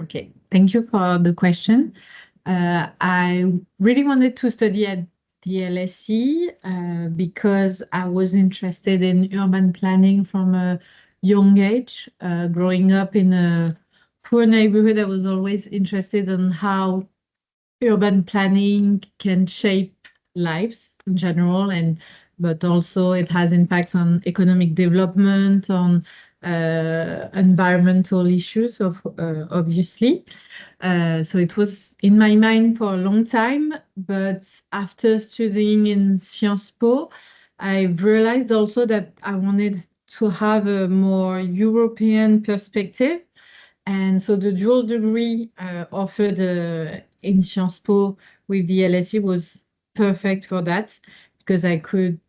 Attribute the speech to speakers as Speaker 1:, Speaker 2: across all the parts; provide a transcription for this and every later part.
Speaker 1: Okay, thank you for the question. I really wanted to study at the LSE because I was interested in urban planning from a young age. Growing up in a poor neighborhood, I was always interested in how urban planning can shape lives in general, but also it has impacts on economic development, on environmental issues, obviously. So it was in my mind for a long time, but after studying in Sciences Po, I realized also that I wanted to have a more European perspective. And so the dual degree offered in Sciences Po with the LSE was perfect for that because I could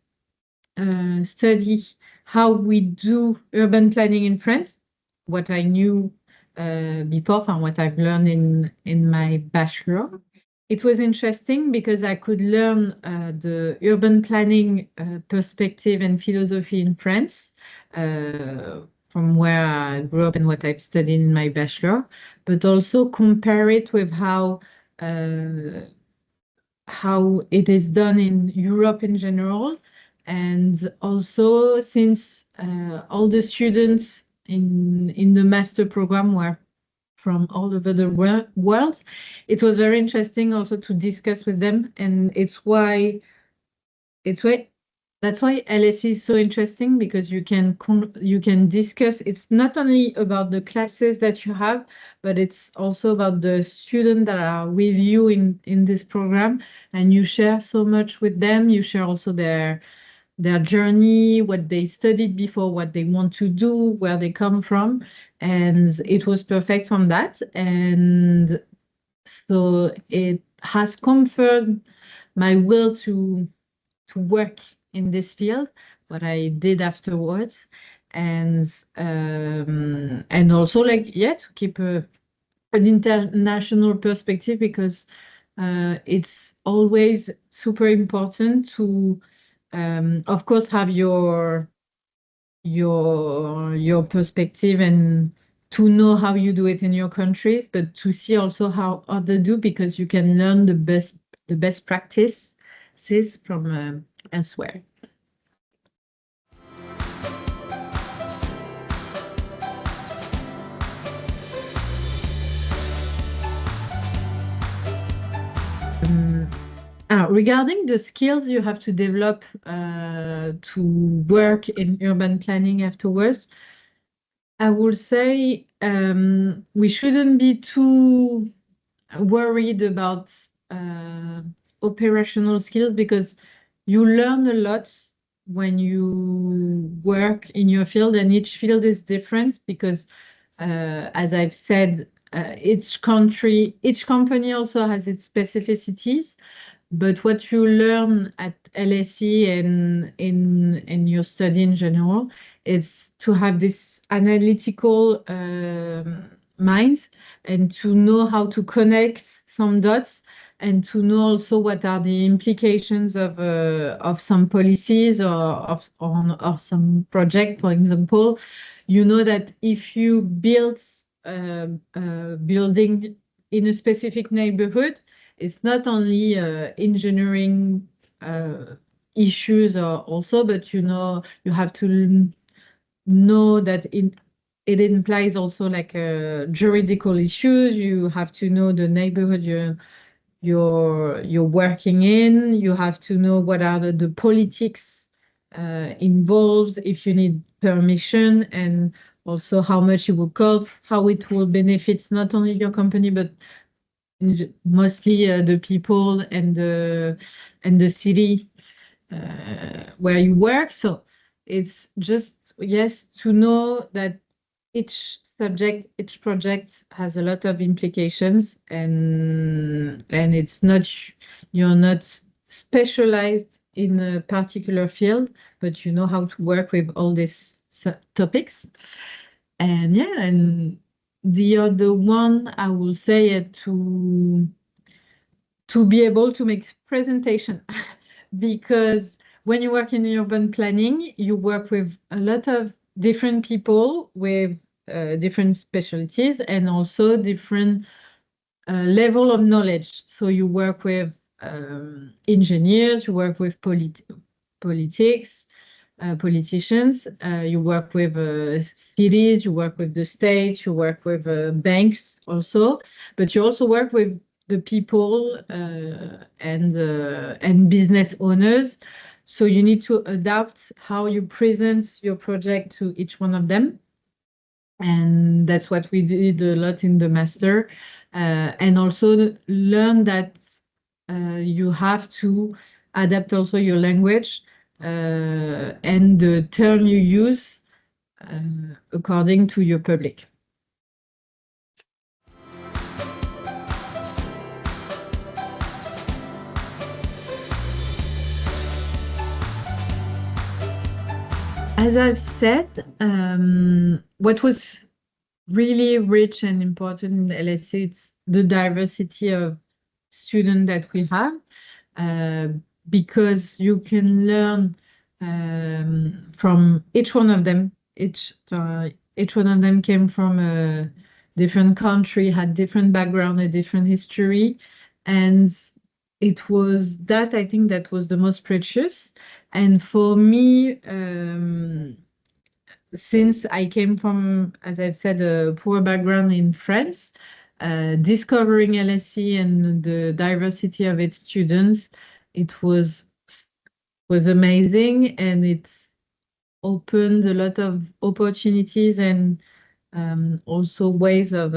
Speaker 1: study how we do urban planning in France, what I knew before and what I've learned in my bachelor. It was interesting because I could learn the urban planning perspective and philosophy in France from where I grew up and what I've studied in my bachelor, but also compare it with how it is done in Europe in general. And also, since all the students in the master program were from all over the world, it was very interesting also to discuss with them. And that's why LSE is so interesting because you can discuss. It's not only about the classes that you have, but it's also about the students that are with you in this program, and you share so much with them. You share also their journey, what they studied before, what they want to do, where they come from, and it was perfect from that. And so it has confirmed my will to work in this field, what I did afterwards, and also to keep an international perspective because it's always super important to, of course, have your perspective and to know how you do it in your countries, but to see also how others do because you can learn the best practices from elsewhere. Regarding the skills you have to develop to work in urban planning afterwards, I would say we shouldn't be too worried about operational skills because you learn a lot when you work in your field, and each field is different because, as I've said, each company also has its specificities. But what you learn at LSE and in your study in general is to have this analytical mind and to know how to connect some dots and to know also what are the implications of some policies or some project. For example, you know that if you build a building in a specific neighborhood, it's not only engineering issues also, but you have to know that it implies also like juridical issues. You have to know the neighborhood you're working in. You have to know what are the politics involved, if you need permission, and also how much it will cost, how it will benefit not only your company but mostly the people and the city where you work. So it's just, yes, to know that each project has a lot of implications, and you're not specialized in a particular field, but you know how to work with all these topics. And the other one I will say to be able to make presentation because when you work in urban planning, you work with a lot of different people with different specialties and also different level of knowledge. So you work with engineers, you work with politics, politicians, you work with cities, you work with the state, you work with banks also, but you also work with the people and business owners. So you need to adapt how you present your project to each one of them. And that's what we did a lot in the master. And also learn that you have to adapt also your language and the term you use according to your public. As I've said, what was really rich and important in the LSE, it's the diversity of students that we have, because you can learn from each one of them. Each one of them came from a different country, had different background, a different history, and it was that I think that was the most precious. And for me, since I came from, as I've said, a poor background in France, discovering LSE and the diversity of its students, it was amazing, and it's opened a lot of opportunities and also ways of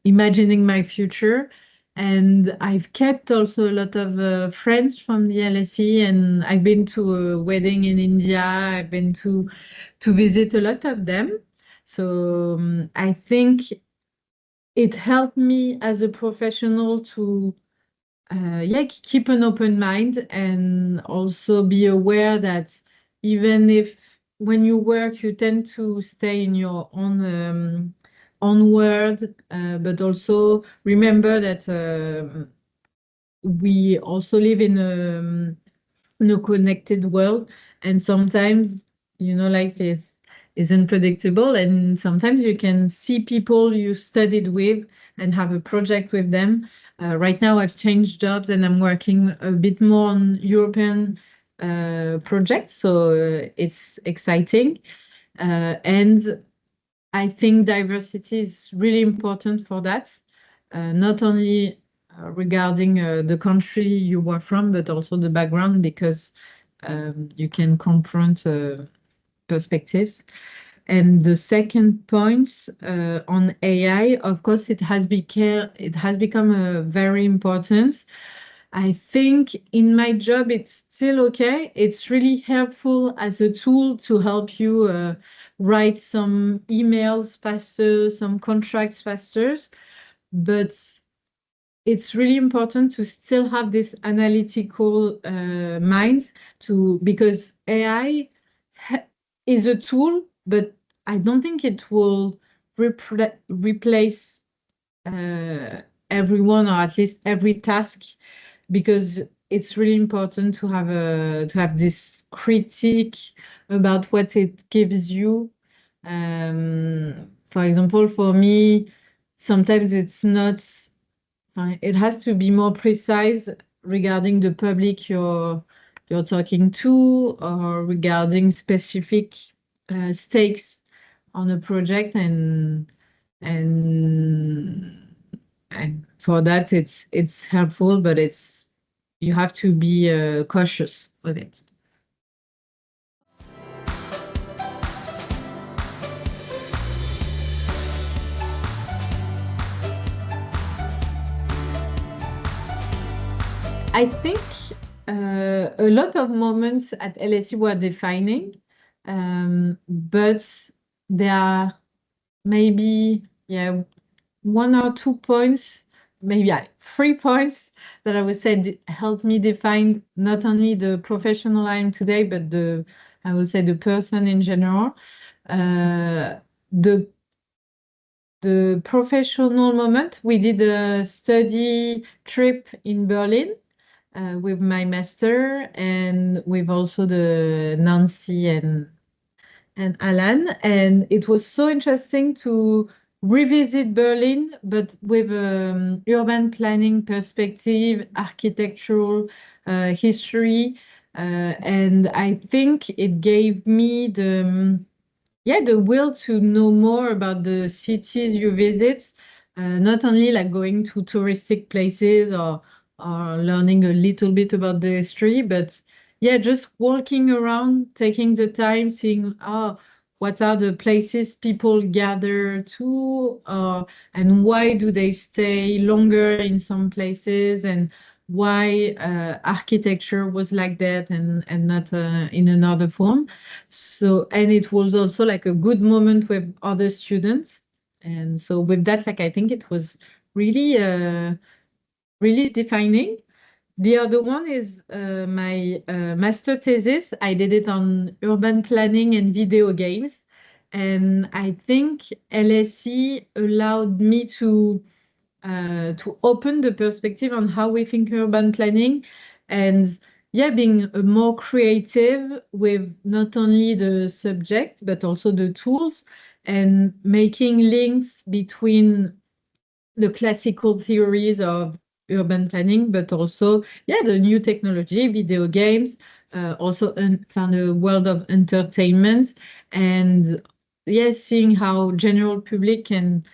Speaker 1: imagining my future. And I've kept also a lot of friends from the LSE, and I've been to a wedding in India. I've been to visit a lot of them. So I think it helped me as a professional to keep an open mind and also be aware that even if when you work, you tend to stay in your own world, but also remember that we also live in a connected world, and sometimes, life is unpredictable, and sometimes you can see people you studied with and have a project with them. Right now, I've changed jobs and I'm working a bit more on European projects, so it's exciting. And I think diversity is really important for that, not only regarding the country you were from, but also the background, because you can confront perspectives. And the second point on AI, of course, it has become very important. I think in my job, it's still okay. It's really helpful as a tool to help you write some emails faster, some contracts faster. But it's really important to still have this analytical mind because AI is a tool, but I don't think it will replace everyone, or at least every task, because it's really important to have this critique about what it gives you. For example, for me, sometimes it's not. It has to be more precise regarding the public you're talking to, or regarding specific stakes on a project, and and for that it's helpful, but you have to be cautious with it. I think a lot of moments at LSE were defining, but there are maybe one or 2 points, maybe 3 points that I would say helped me define not only the professional I am today, but I would say the person in general. The professional moment, we did a study trip in Berlin with my master, and with also the Nancy and and Alan. And it was so interesting to revisit Berlin, but with urban planning perspective, architectural history. And I think it gave me the will to know more about the cities you visit, not only like going to touristic places or learning a little bit about the history, but yeah, just walking around, taking the time, seeing what are the places people gather to, and why do they stay longer in some places, and why architecture was like that and not in another form. So, and it was also like a good moment with other students. And so with that, like I think it was really, really defining. The other one is my master thesis. I did it on urban planning and video games. And I think LSE allowed me to open the perspective on how we think urban planning, and yeah, being more creative with not only the subject but also the tools, and making links between the classical theories of urban planning, but also, yeah, the new technology, video games, also found a world of entertainment, and yes, seeing how general public can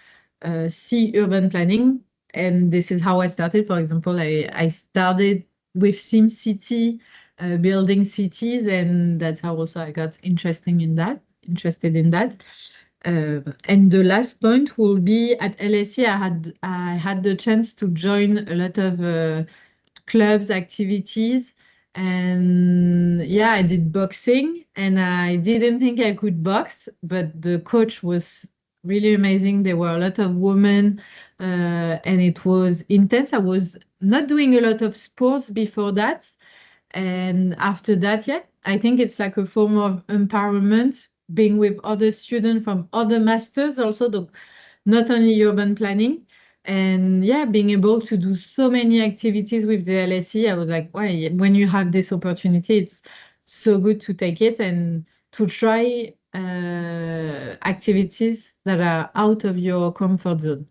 Speaker 1: see urban planning. And this is how I started. For example, I started with SimCity, building cities, and that's how also I got interested in that. And the last point will be at LSE. I had the chance to join a lot of clubs, activities, and yeah, I did boxing, and I didn't think I could box, but the coach was really amazing. There were a lot of women, and it was intense. I was not doing a lot of sports before that, and after that, yeah, I think it's like a form of empowerment, being with other students from other masters, also not only urban planning. And yeah, being able to do so many activities with the LSE, I was like, why, when you have this opportunity, it's so good to take it and to try activities that are out of your comfort zone.